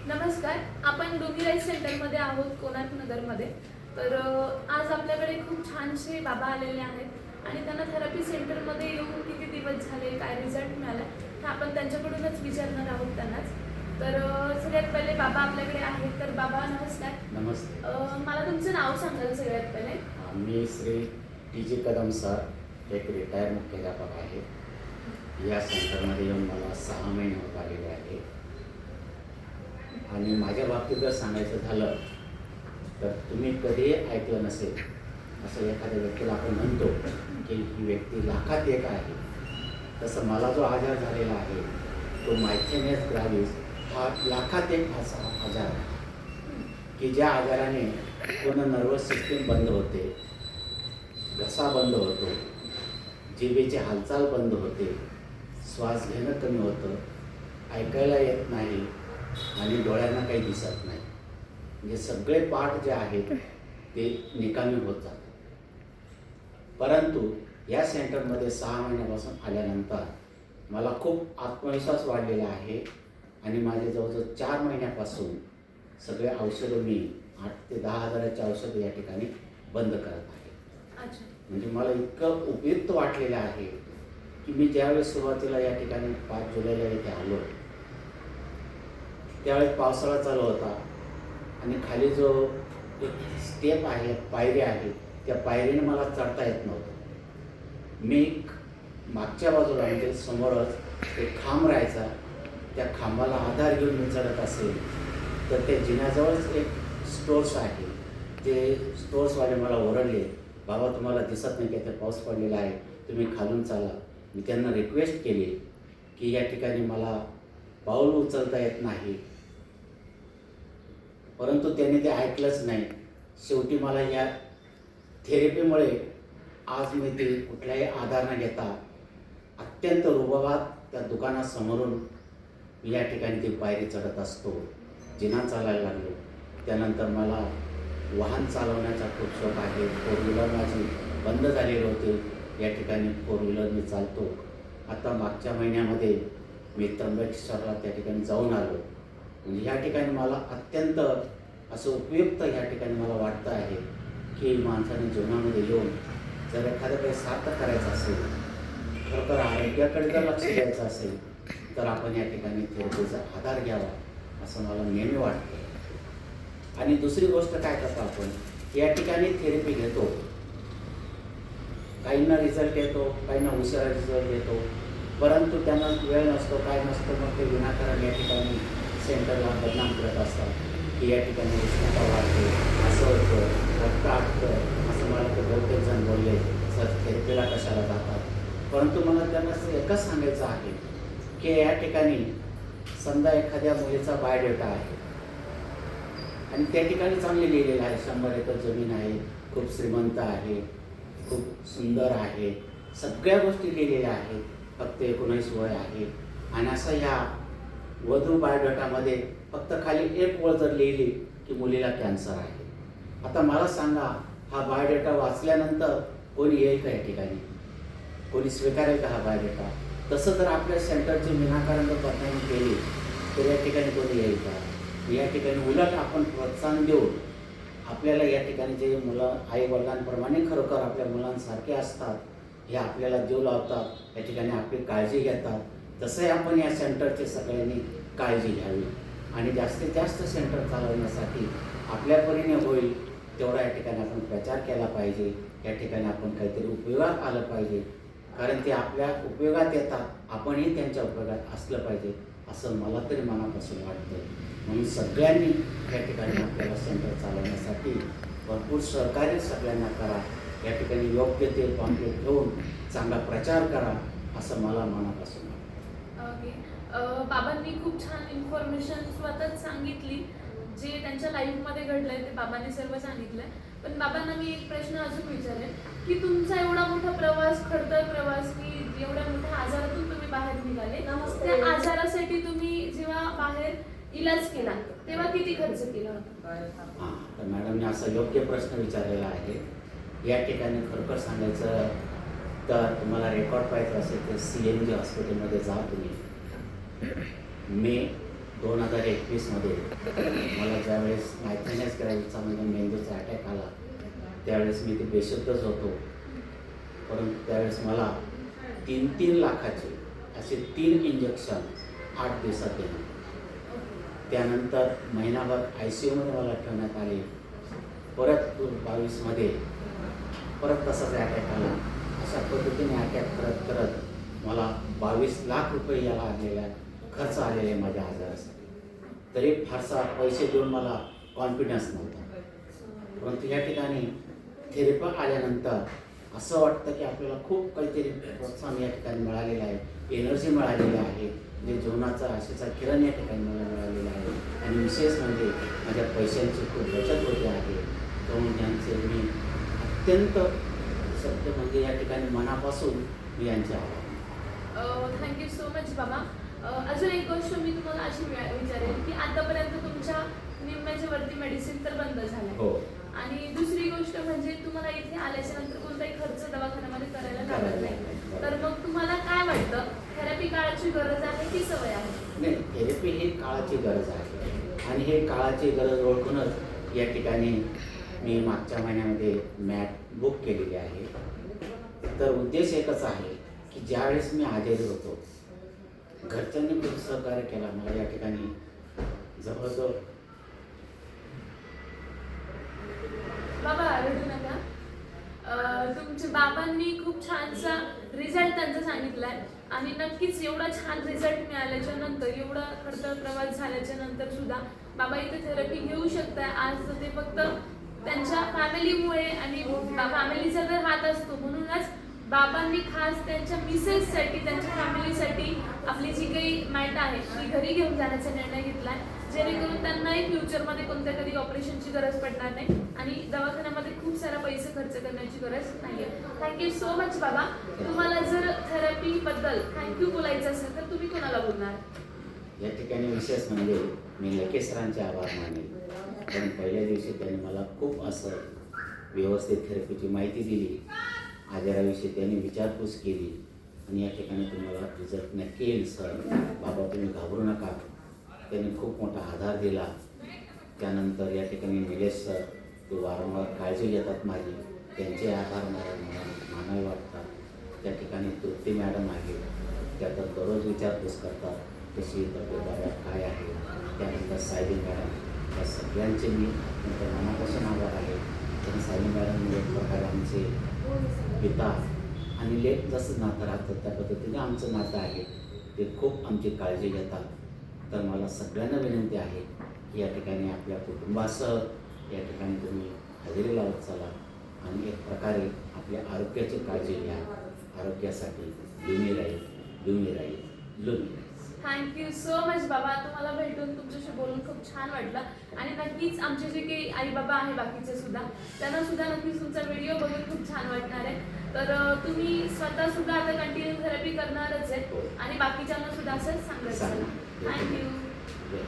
नमस्कार. आपण डोंगी राईस सेंटरमध्ये आहोत कोणार्क नगरमध्ये. तर आज आपल्याकडे खूप छानसे बाबा आलेले आहेत आणि त्यांना थेरपी सेंटरमध्ये येऊन किती दिवस झाले, काय रिझल्ट मिळाला, हे आपण त्यांच्याकडूनच विचारणार आहोत त्यांनाच. तर सगळ्यात पहिले बाबा आपल्याकडे आहेत. तर बाबा नमस्कार. नमस्ते. मला तुमचं नाव सांगाल सगळ्यात पहिले. मी Shri T G Kadam sir, एक रिटायर मुख्याध्यापक आहे. या सेंटरमध्ये येऊन मला 6 महिने होत आलेले आहे. आणि माझ्या बाबतीत जर सांगायचं झालं तर तुम्ही कधीही ऐकलं नसेल असं एखाद्या व्यक्तीला आपण म्हणतो की ही व्यक्ती लाखात एक आहे. तसं मला जो आजार झालेला आहे तो मायथेनियस ग्राव्हिस हा लाखात एक असा आजार आहे की ज्या आजाराने पूर्ण नर्वस सिस्टीम बंद होते, घसा बंद होतो, जिभेची हालचाल बंद होते, श्वास घेणं कमी होतं, ऐकायला येत नाही आणि डोळ्यांना काही दिसत नाही. म्हणजे सगळे पाठ जे आहेत ते निकामी होत जातात. परंतु या सेंटरमध्ये 6 महिन्यापासून आल्यानंतर मला खूप आत्मविश्वास वाढलेला आहे आणि माझे जवळजवळ 4 महिन्यापासून सगळे औषधं मी 8 ते 10 हजाराची औषधं या ठिकाणी बंद करत आहे. अच्छा. म्हणजे मला इतकं उपयुक्त वाटलेलं आहे की मी ज्यावेळेस सुरुवातीला या ठिकाणी 5 जुलैला इथे आलो त्यावेळेस पावसाळा चालू होता आणि खाली जो एक स्टेप आहे, पायरी आहे, त्या पायरीने मला चढता येत नव्हतं. मी मागच्या बाजूला म्हणजे समोरच एक खांब राहायचा, त्या खांबाला आधार घेऊन मी चढत असेल तर त्या जिन्याजवळच एक स्टोर्स आहे. जे स्टोर्सवाले मला ओरडले, बाबा तुम्हाला दिसत नाही की आता पाऊस पडलेला आहे, तुम्ही खालून चाला. मी त्यांना रिक्वेस्ट केली की या ठिकाणी मला पाऊल उचलता येत नाही, परंतु त्याने ते ऐकलंच नाही. शेवटी मला या थेरपीमुळे आज मी ते कुठलाही आधार न घेता अत्यंत रुबाबात त्या दुकानासमोरून मी या ठिकाणी ती पायरी चढत असतो, जिना चालायला लागलो. त्यानंतर मला वाहन चालवण्याचा खूप शौक आहे. 4 व्हीलर माझी बंद झालेली होती, या ठिकाणी 4 व्हीलर मी चालतो. आता मागच्या महिन्यामध्ये मी त्र्यंबकेश्वरला त्या ठिकाणी जाऊन आलो. म्हणजे या ठिकाणी मला अत्यंत असं उपयुक्त या ठिकाणी मला वाटतं आहे की माणसाने जीवनामध्ये येऊन जर एखादं काही सार्थ करायचं असेल, खरोखर आरोग्याकडे जर लक्ष द्यायचं असेल तर आपण या ठिकाणी थेरपीचा आधार घ्यावा असं मला नेहमी वाटतं. आणि दुसरी गोष्ट काय करतो, आपण या ठिकाणी थेरपी घेतो, काहींना रिझल्ट येतो, काहींना उशिरा रिझल्ट येतो, परंतु त्यांना वेळ नसतो, काय नसतो, मग ते विनाकारण या ठिकाणी सेंटरला बदनाम करत असतात की या ठिकाणी उष्णता वाढते, असं होतं, रक्त आटतं, असं मला ते बहुतेक जण बोलले, सर थेरपीला कशाला जातात. परंतु मला त्यांना एकच सांगायचं आहे की या ठिकाणी समजा एखाद्या मुलीचा बायोडेटा आहे आणि त्या ठिकाणी चांगले लिहिलेलं आहे, 100 एकर जमीन आहे, खूप श्रीमंत आहे, खूप सुंदर आहे, सगळ्या गोष्टी लिहिलेल्या आहेत, फक्त 19 वय आहे. आणि असं ह्या वधू बायोडेटामध्ये फक्त खाली एक ओळ जर लिहिली की मुलीला कॅन्सर आहे. आता मला सांगा, हा बायोडेटा वाचल्यानंतर कोणी येईल का या ठिकाणी? कोणी स्वीकारेल का हा बायोडेटा? तसं जर आपल्या सेंटरची विनाकारण जर बदनामी केली तर या ठिकाणी कोणी येईल का? या ठिकाणी उलट आपण प्रोत्साहन देऊन आपल्याला या ठिकाणी जे मुलं आई-वडिलांप्रमाणे खरोखर आपल्या मुलांसारखे असतात, हे आपल्याला जीव लावतात, या ठिकाणी आपली काळजी घेतात, तसंही आपण या सेंटरची सगळ्यांनी काळजी घ्यावी. आणि जास्तीत जास्त सेंटर चालवण्यासाठी आपल्या परीने होईल तेवढा या ठिकाणी आपण प्रचार केला पाहिजे. या ठिकाणी आपण काहीतरी उपयोगात आलं पाहिजे, कारण ते आपल्या उपयोगात येतात, आपणही त्यांच्या उपयोगात असलं पाहिजे असं मला तरी मनापासून वाटतं. म्हणून सगळ्यांनी या ठिकाणी आपल्याला सेंटर चालवण्यासाठी भरपूर सहकार्य सगळ्यांना करा. या ठिकाणी योग्य ते पॉम्पलेट घेऊन चांगला प्रचार करा असं मला मनापासून वाटतं. ओके. बाबांनी खूप छान इन्फॉर्मेशन स्वतःच सांगितली, जे त्यांच्या लाईफमध्ये घडलंय ते बाबांनी सर्व सांगितलंय. पण बाबांना मी एक प्रश्न अजून विचारेन की तुमचा एवढा मोठा प्रवास, खडतर प्रवास, की एवढ्या मोठ्या आजारातून तुम्ही बाहेर निघाले, त्या आजारासाठी तुम्ही जेव्हा बाहेर इलाज केला तेव्हा किती खर्च केला होता? हां, तर मॅडमने असा योग्य प्रश्न विचारलेला आहे. या ठिकाणी खरोखर सांगायचं तर तुम्हाला रेकॉर्ड पाहायचं असेल तर CNG हॉस्पिटलमध्ये जा तुम्ही. मे 2021मध्ये मला ज्यावेळेस मायथेनियस ग्रॅव्हिसचा म्हणजे मेंदूचा अटॅक आला त्यावेळेस मी ते बेशुद्धच होतो. परंतु त्यावेळेस मला 3 लाखाचे असे 3 इंजेक्शन 8 दिवसात दिले. त्यानंतर महिनाभर ICUमध्ये मला ठेवण्यात आले. परत 22मध्ये परत तसाच अटॅक आला. अशा पद्धतीने अटॅक करत करत मला 22 लाख रुपये याला आलेला खर्च आलेले माझ्या आजारासाठी. तरी फारसा पैसे देऊन मला कॉन्फिडन्स नव्हता. परंतु या ठिकाणी थेरपी आल्यानंतर असं वाटतं की आपल्याला खूप काहीतरी प्रोत्साहन या ठिकाणी मिळालेलं आहे, एनर्जी मिळालेली आहे, म्हणजे जीवनाचा आशेचा किरण या ठिकाणी मला मिळालेला आहे. आणि विशेष म्हणजे माझ्या पैशांची खूप बचत होते आहे. म्हणून त्यांचे मी अत्यंत सत्य म्हणजे या ठिकाणी मनापासून मी यांचे आभार. थँक्यू सो मच बाबा. अजून एक गोष्ट मी तुम्हाला अशी विचारेन की आतापर्यंत तुमच्या निम्म्याच्या वरती मेडिसिन तर बंद झालं हो. आणि दुसरी गोष्ट म्हणजे तुम्हाला इथे आल्याच्या नंतर कोणताही खर्च दवाखान्यामध्ये करायला लागत नाही. तर मग तुम्हाला काय वाटतं, थेरपी काळाची गरज आहे की सवय आहे? नाही, थेरपी ही काळाची गरज आहे आणि हे काळाची गरज ओळखूनच या ठिकाणी मी मागच्या महिन्यामध्ये मॅट बुक केलेली आहे. तर उद्देश एकच आहे की ज्यावेळेस मी आजारी होतो घरच्यांनी खूप सहकार्य केला मला. या ठिकाणी जवळजवळ बाबा रडू नका. तुमच्या बाबांनी खूप छानसा रिझल्ट त्यांचा सांगितलाय आणि नक्कीच एवढा छान रिझल्ट मिळाल्याच्या नंतर, एवढा खडतर प्रवास झाल्याच्या नंतर सुद्धा बाबा इथे थेरपी घेऊ शकताय. आज ते फक्त त्यांच्या फॅमिलीमुळे आणि फॅमिलीचा तर हात असतो म्हणूनच बाबांनी खास त्यांच्या मिसेससाठी, त्यांच्या फॅमिलीसाठी आपली जी काही मॅट आहे ती घरी घेऊन जाण्याचा निर्णय घेतलाय, जेणेकरून त्यांनाही फ्युचरमध्ये कोणत्या कधी ऑपरेशनची गरज पडणार नाही आणि दवाखान्यामध्ये खूप सारा पैसे खर्च करण्याची गरज नाहीये. थँक्यू सो मच बाबा. तुम्हाला जर थेरपीबद्दल थँक्यू बोलायचं असेल तर तुम्ही कोणाला बोलणार? या ठिकाणी विशेष म्हणजे मी लकेश सरांचे आभार मानेल. कारण पहिल्या दिवशी त्यांनी मला खूप असं व्यवस्थित थेरपीची माहिती दिली, आजाराविषयी त्यांनी विचारपूस केली आणि या ठिकाणी तुम्हाला रिझल्ट नक्की येईल सर, बाबा तुम्ही घाबरू नका. त्यांनी खूप मोठा आधार दिला. त्यानंतर या ठिकाणी निलेश सर ते वारंवार काळजी घेतात माझी, त्यांचे आभार मला मानावे वाटतात. त्या ठिकाणी तृप्ती मॅडम आहे, त्या तर दररोज विचारपूस करतात कशी तब्येत बाबा काय आहे. त्यानंतर सायली मॅडम, त्या सगळ्यांचे मी मनापासून आभार आहे. आणि सायली मॅडम एक प्रकारे आमचे पिता आणि लेख जसं नातं राहतं त्या पद्धतीने आमचं नातं आहे. ते खूप आमची काळजी घेतात. तर मला सगळ्यांना विनंती आहे की या ठिकाणी आपल्या कुटुंबासह या ठिकाणी तुम्ही हजेरी लावत चला आणि एक प्रकारे आपल्या आरोग्याची काळजी घ्या. आरोग्यासाठी लुमी राहील. थँक्यू सो मच बाबा. तुम्हाला भेटून तुमच्याशी बोलून खूप छान वाटलं आणि नक्कीच आमचे जे काही आई बाबा आहे बाकीचे सुद्धा, त्यांना सुद्धा नक्कीच तुमचा व्हिडिओ बघून खूप छान वाटणार आहे. तर तुम्ही स्वतः सुद्धा आता कंटिन्यू थेरपी करणारच आहे आणि बाकीच्यांना सुद्धा असंच सांगायचं. थँक्यू.